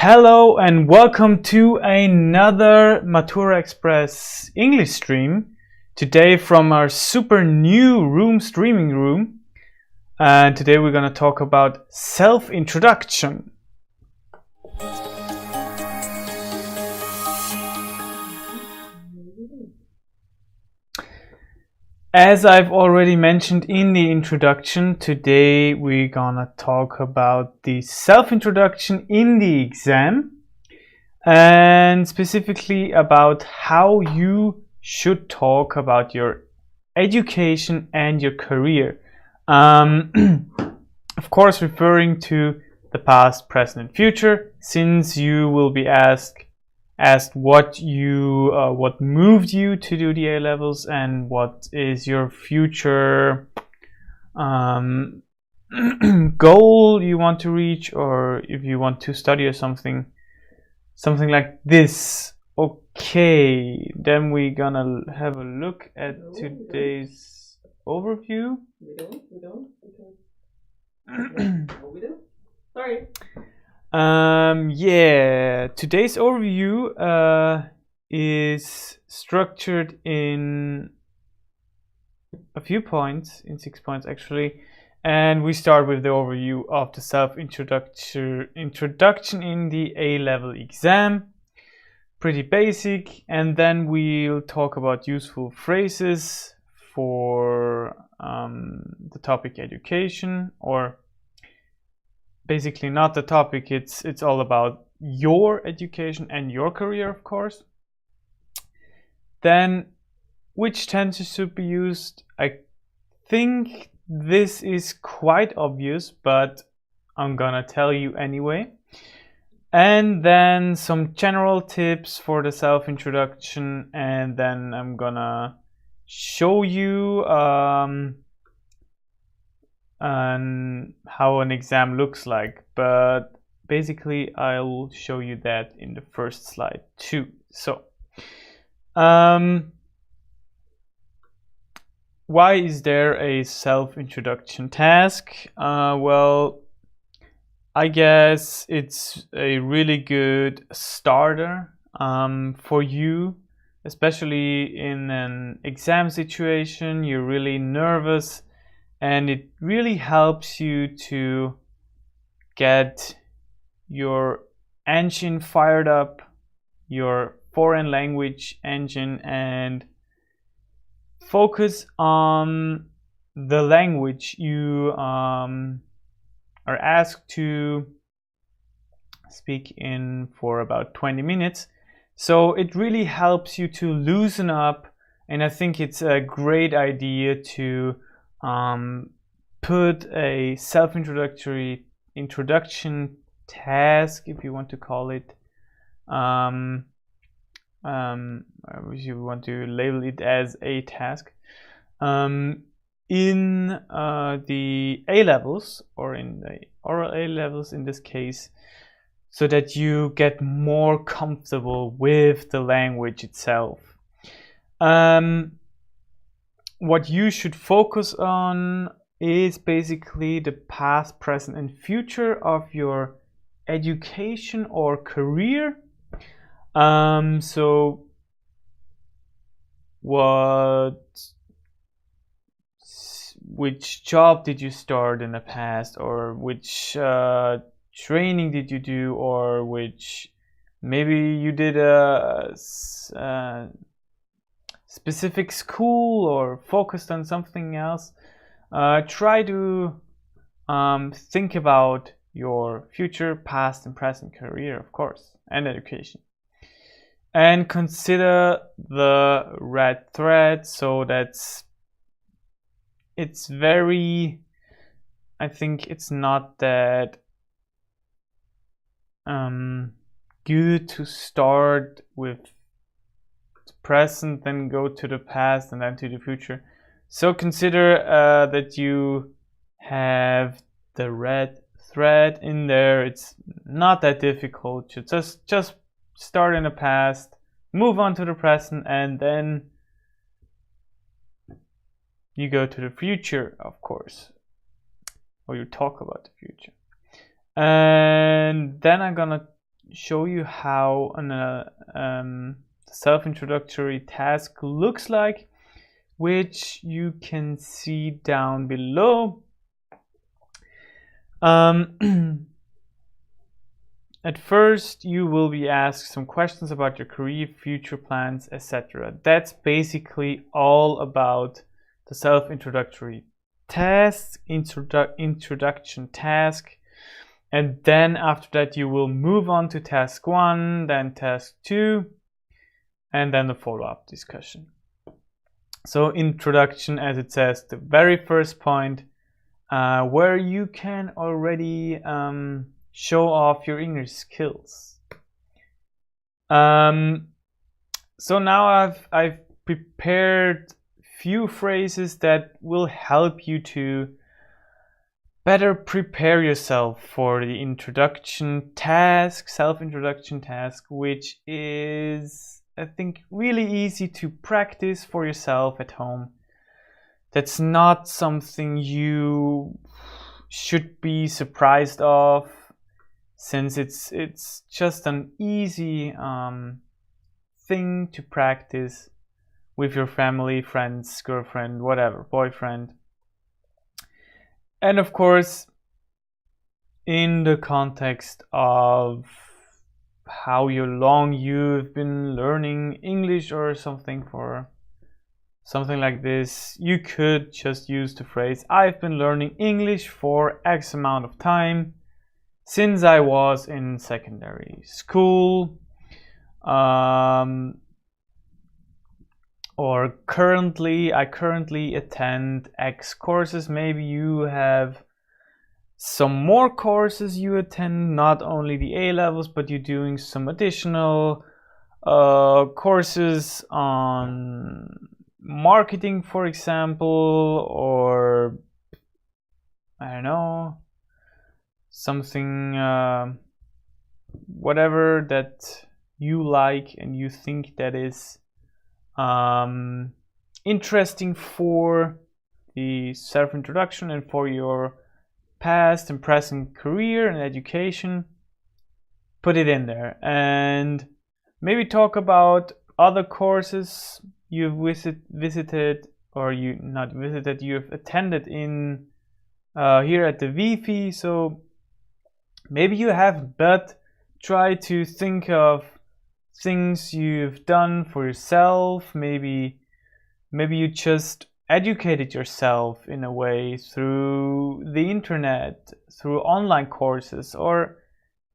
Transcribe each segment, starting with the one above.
Hello and welcome to another Matura Express English stream. Today from our super new streaming room. And today we're going to talk about self-introduction. As I've already mentioned in the introduction, today we're gonna talk about the self-introduction in the exam and specifically about how you should talk about your education and your career. Of course, referring to the past, present, and future, since you will be asked what moved you to do the A levels and what is your future goal you want to reach, or if you want to study or something like this. Okay, then we're gonna have a look at today's overview. We don't. We do. Sorry. Yeah, today's overview is structured in a few points, in 6 points actually, and we start with the overview of the self-introduction in the A-level exam. Pretty basic, and then we'll talk about useful phrases for the topic education, or basically not the topic, it's all about your education and your career, of course. Then which tenses should be used? I think this is quite obvious, but I'm gonna tell you anyway. And then some general tips for the self-introduction, and then I'm gonna show you and how an exam looks like, but basically I'll show you that in the first slide too. So why is there a self-introduction task? Well, I guess it's a really good starter for you, especially in an exam situation. You're really nervous, and it really helps you to get your engine fired up, your foreign language engine, and focus on the language you are asked to speak in for about 20 minutes. So it really helps you to loosen up, and I think it's a great idea to put a introduction task, if you want to call it, if you want to label it as a task, in the A levels, or in the oral A levels in this case, so that you get more comfortable with the language itself. What you should focus on is basically the past, present, and future of your education or career. So which job did you start in the past, or which training did you do, or which maybe you did a specific school or focused on something else. Try to think about your future, past, and present career, of course, and education. And consider the red thread. So it's very, I think it's not that good to start with the present, then go to the past, and then to the future. So consider that you have the red thread in there. It's not that difficult. You just start in the past, move on to the present, and then you go to the future, of course, or you talk about the future. And then I'm gonna show you how an self-introductory task looks like, which you can see down below. At first, you will be asked some questions about your career, future plans, etc. That's basically all about the self-introductory task, introduction task. And then after that, you will move on to task 1, then task 2, and then the follow-up discussion. So introduction, as it says, the very first point, where you can already show off your English skills. So now I've prepared few phrases that will help you to better prepare yourself for the introduction task, self-introduction task, which is, I think, really easy to practice for yourself at home. That's not something you should be surprised of, since it's just an easy thing to practice with your family, friends, girlfriend, whatever, boyfriend. And of course, in the context of how long you've been learning English or something like this, you could just use the phrase, I've been learning English for X amount of time since I was in secondary school, or I currently attend X courses. Maybe you have some more courses you attend, not only the A levels, but you're doing some additional courses on marketing, for example, or I don't know, something, whatever that you like and you think that is interesting for the self-introduction and for your past and present career and education. Put it in there, and maybe talk about other courses you've visited, or you've attended in here at the VFI. So maybe you have, but try to think of things you've done for yourself. Maybe you just educated yourself in a way through the internet, through online courses, or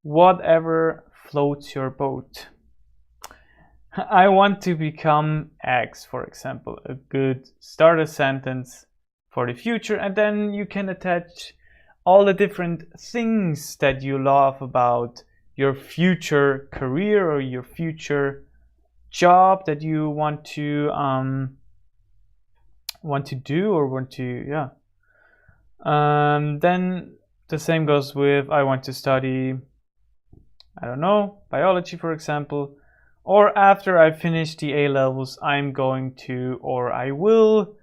whatever floats your boat. I want to become X, for example, a good starter sentence for the future, and then you can attach all the different things that you love about your future career or your future job that you want to do or want to, then the same goes with, I want to study, I don't know, biology, for example, or after I finish the A levels, I'm going to, or I will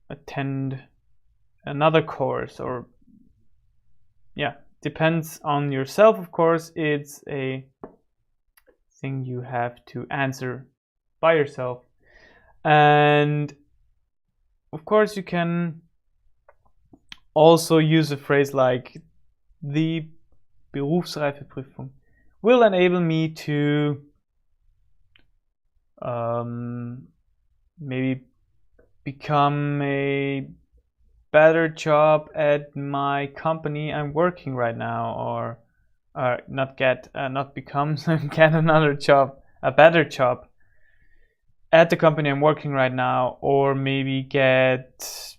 attend another course, or depends on yourself, of course. It's a thing you have to answer by yourself. And of course you can also use a phrase like, the Berufsreifeprüfung will enable me to maybe become a better job at my company I'm working right now, or get another job, a better job at the company I'm working right now, or maybe get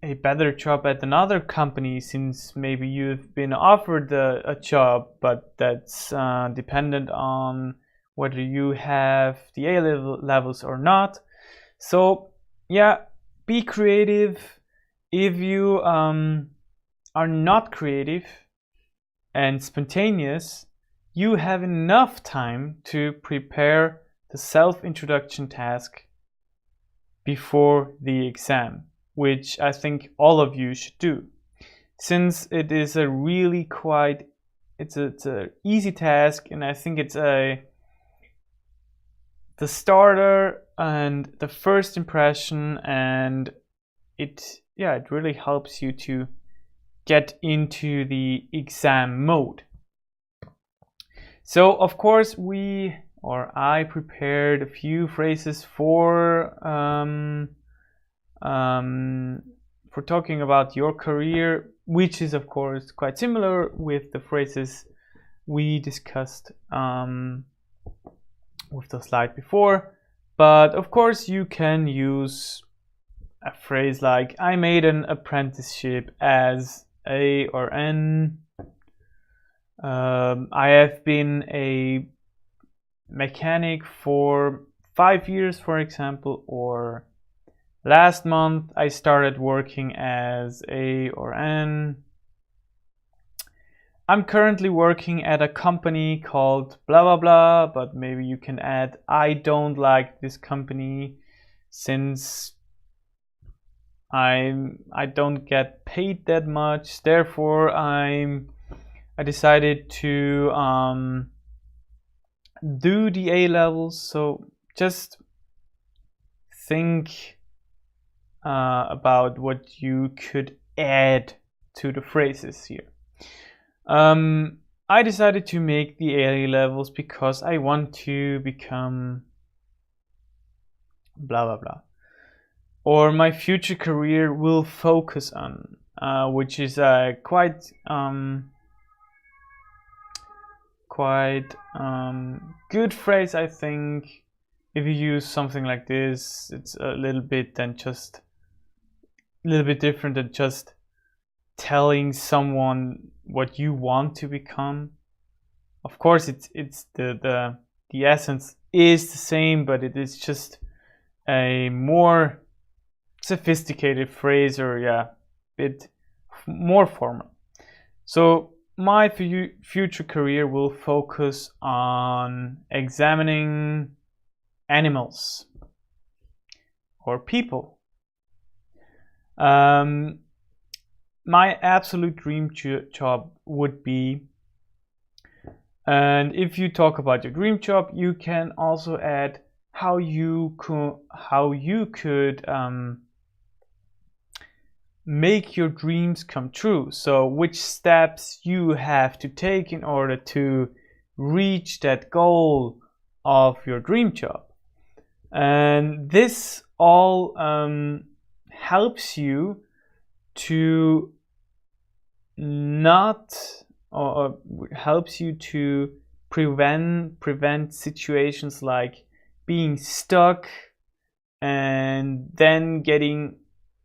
a better job at another company, since maybe you've been offered a job, but that's dependent on whether you have the A levels or not. So be creative. If you are not creative and spontaneous, you have enough time to prepare the self-introduction task before the exam, which I think all of you should do, since it is a really it's a easy task, and I think it's the starter and the first impression, and it really helps you to get into the exam mode. So of course I prepared a few phrases for talking about your career, which is of course quite similar with the phrases we discussed with the slide before. But of course you can use a phrase like, I made an apprenticeship as A or N. I have been a mechanic for 5 years, for example, or last month I started working as A or N. I'm currently working at a company called blah blah blah, but maybe you can add, I don't like this company since I don't get paid that much, therefore I decided to do the A levels. So just think about what you could add to the phrases here. I decided to make the A levels because I want to become blah blah blah, or my future career will focus on, which is a quite good phrase, I think. If you use something like this, it's a little bit different than just telling someone what you want to become. Of course, it's the essence is the same, but it is just a more sophisticated phrase, or a bit more formal. So my future career will focus on examining animals or people. My absolute dream job would be, and if you talk about your dream job, you can also add how you could make your dreams come true. So which steps you have to take in order to reach that goal of your dream job. And this all helps you to helps you to prevent situations like being stuck and then getting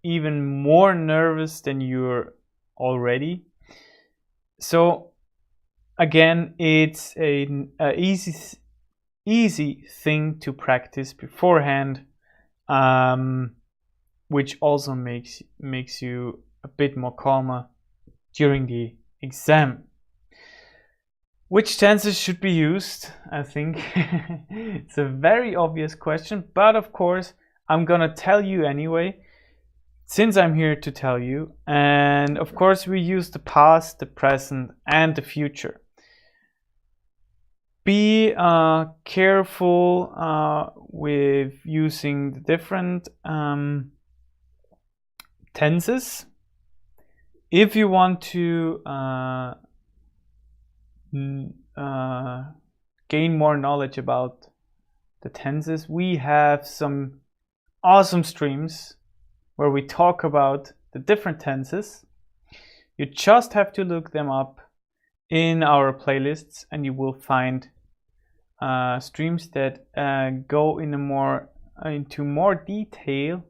even more nervous than you're already. So again, it's an easy thing to practice beforehand, which also makes you a bit more calmer during the exam. Which tenses should be used? I think it's a very obvious question, but of course I'm gonna tell you anyway, since I'm here to tell you. And of course we use the past, the present, and the future. Be careful with using the different tenses. If you want to gain more knowledge about the tenses, we have some awesome streams where we talk about the different tenses. You just have to look them up in our playlists, and you will find streams that go into more detail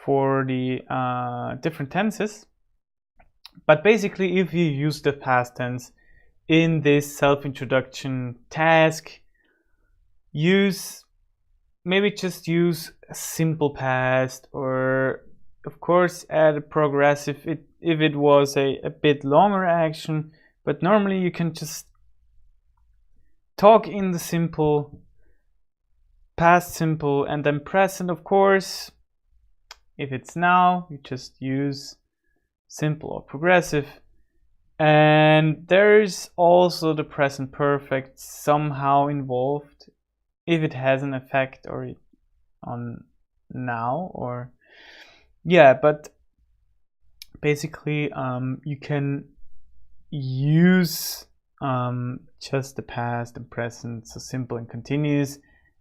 for the different tenses. But basically, if you use the past tense in this self-introduction task, maybe just use a simple past, or of course add a progressive if it was a bit longer action. But normally you can just talk in the simple past simple, and then present, of course. If it's now, you just use simple or progressive. And there's also the present perfect somehow involved if it has an effect or on now, or yeah, but basically you can use just the past and present, so simple and continuous,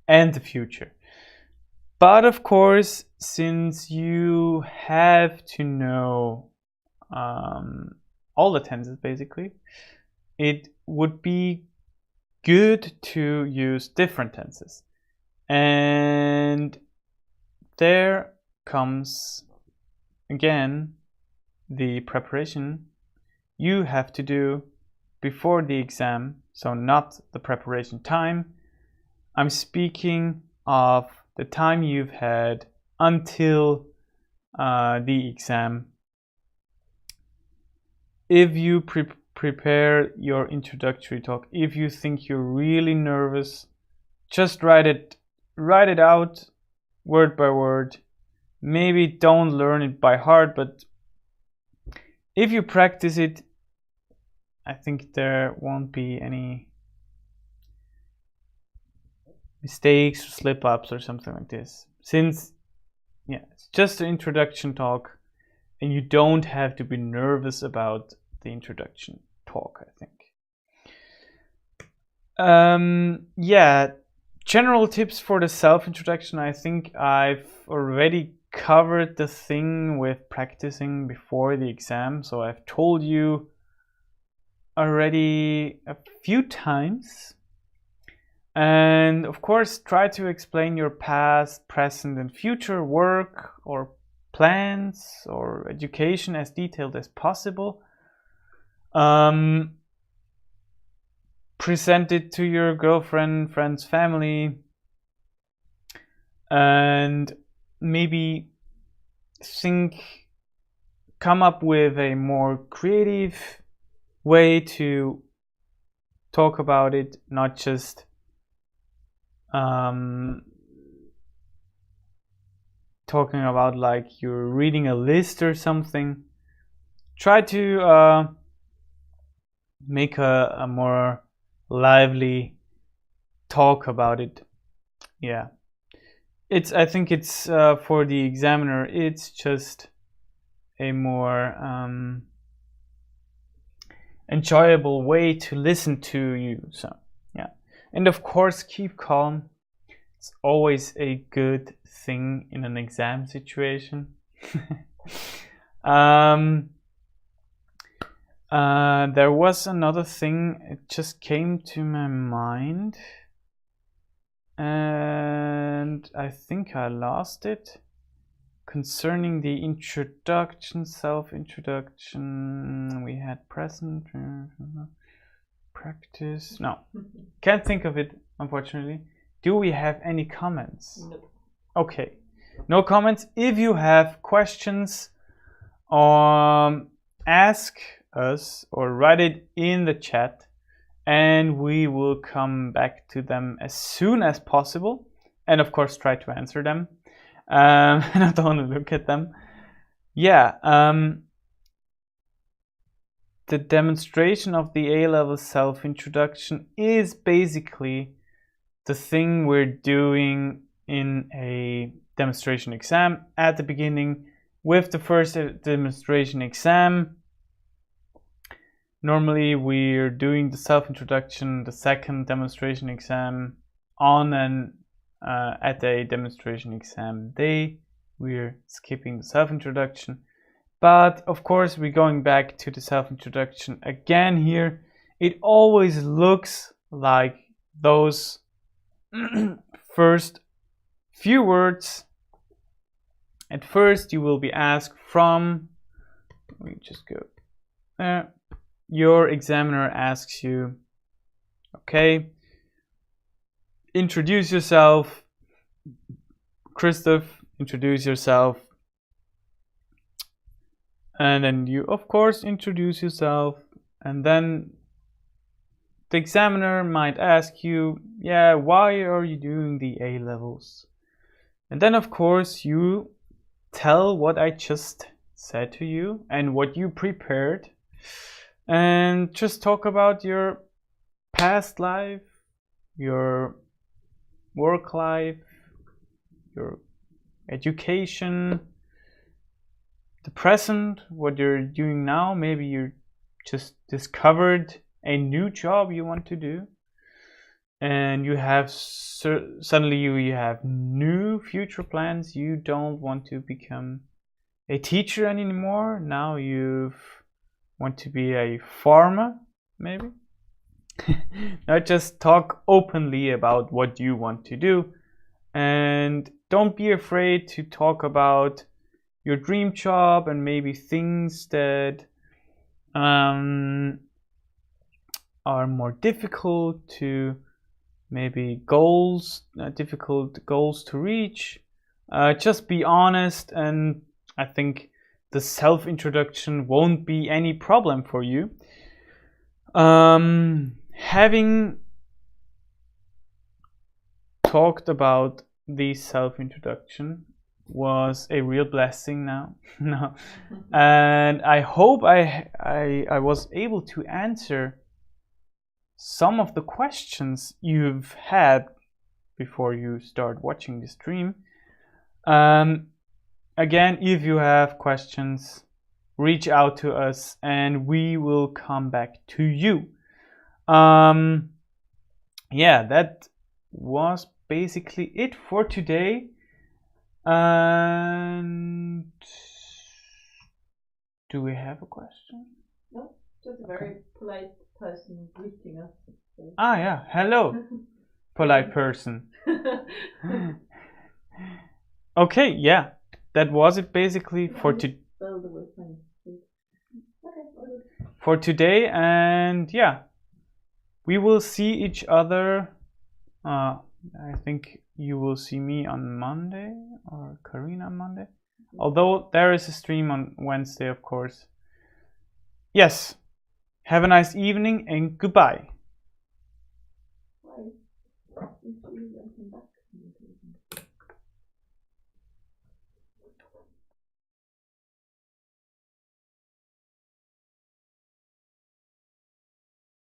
and the future. But of course, since you have to know all the tenses basically, it would be good to use different tenses. And there comes again the preparation you have to do before the exam, so not the preparation time. I'm speaking of the time you've had until the exam. If you prepare your introductory talk, if you think you're really nervous, just write it out word by word. Maybe don't learn it by heart, but if you practice it, I think there won't be any mistakes or slip-ups or something like this. Since, yeah, it's just an introduction talk, and you don't have to be nervous about the introduction talk, I think. Yeah, general tips for the self-introduction. I think I've already covered the thing with practicing before the exam, so I've told you already a few times. And of course, try to explain your past, present, and future work or plans or education as detailed as possible. Present it to your girlfriend, friends, family, and maybe come up with a more creative way to talk about it, not just talking about like you're reading a list or something. Try to make a more lively talk about it. Yeah, I think it's for the examiner, it's just a more enjoyable way to listen to you. So yeah, and of course keep calm. It's always a good thing in an exam situation. There was another thing, it just came to my mind, and I think I lost it. Concerning the introduction, self-introduction, we had present, practice. No, can't think of it, unfortunately. Do we have any comments? No. Okay, no comments. If you have questions, ask us or write it in the chat, and we will come back to them as soon as possible, and of course try to answer them. Not only look at them. Yeah, the demonstration of the A-level self-introduction is basically the thing we're doing in a demonstration exam at the beginning. With the first demonstration exam, normally we're doing the self-introduction, the second demonstration exam on an at a demonstration exam day, we're skipping the self-introduction. But of course, we're going back to the self-introduction again here. It always looks like those first few words. At first, you will be asked from, let me just go there. Your examiner asks you, okay, introduce yourself. Christoph, introduce yourself. And then you, of course, introduce yourself. And then the examiner might ask you, yeah, why are you doing the A levels? And then of course you tell what I just said to you and what you prepared, and just talk about your past life, your work life, your education, the present, what you're doing now. Maybe you just discovered a new job you want to do, and you have suddenly you have new future plans. You don't want to become a teacher anymore. Now you want to be a farmer, maybe. Now just talk openly about what you want to do, and don't be afraid to talk about your dream job and maybe things that are more difficult to, maybe difficult goals to reach. Just be honest, and I think the self-introduction won't be any problem for you. Having talked about the self-introduction was a real blessing now. No. And I hope I was able to answer some of the questions you've had before you start watching the stream. Again, if you have questions, reach out to us and we will come back to you. Yeah, that was basically it for today. And do we have a question? No, just a very polite person greeting us. So. Ah, yeah. Hello, polite person. Okay, yeah. That was it basically for for today, and yeah, we will see each other. I think you will see me on Monday, or Karina on Monday. Although there is a stream on Wednesday, of course. Yes. Have a nice evening and goodbye. Bye.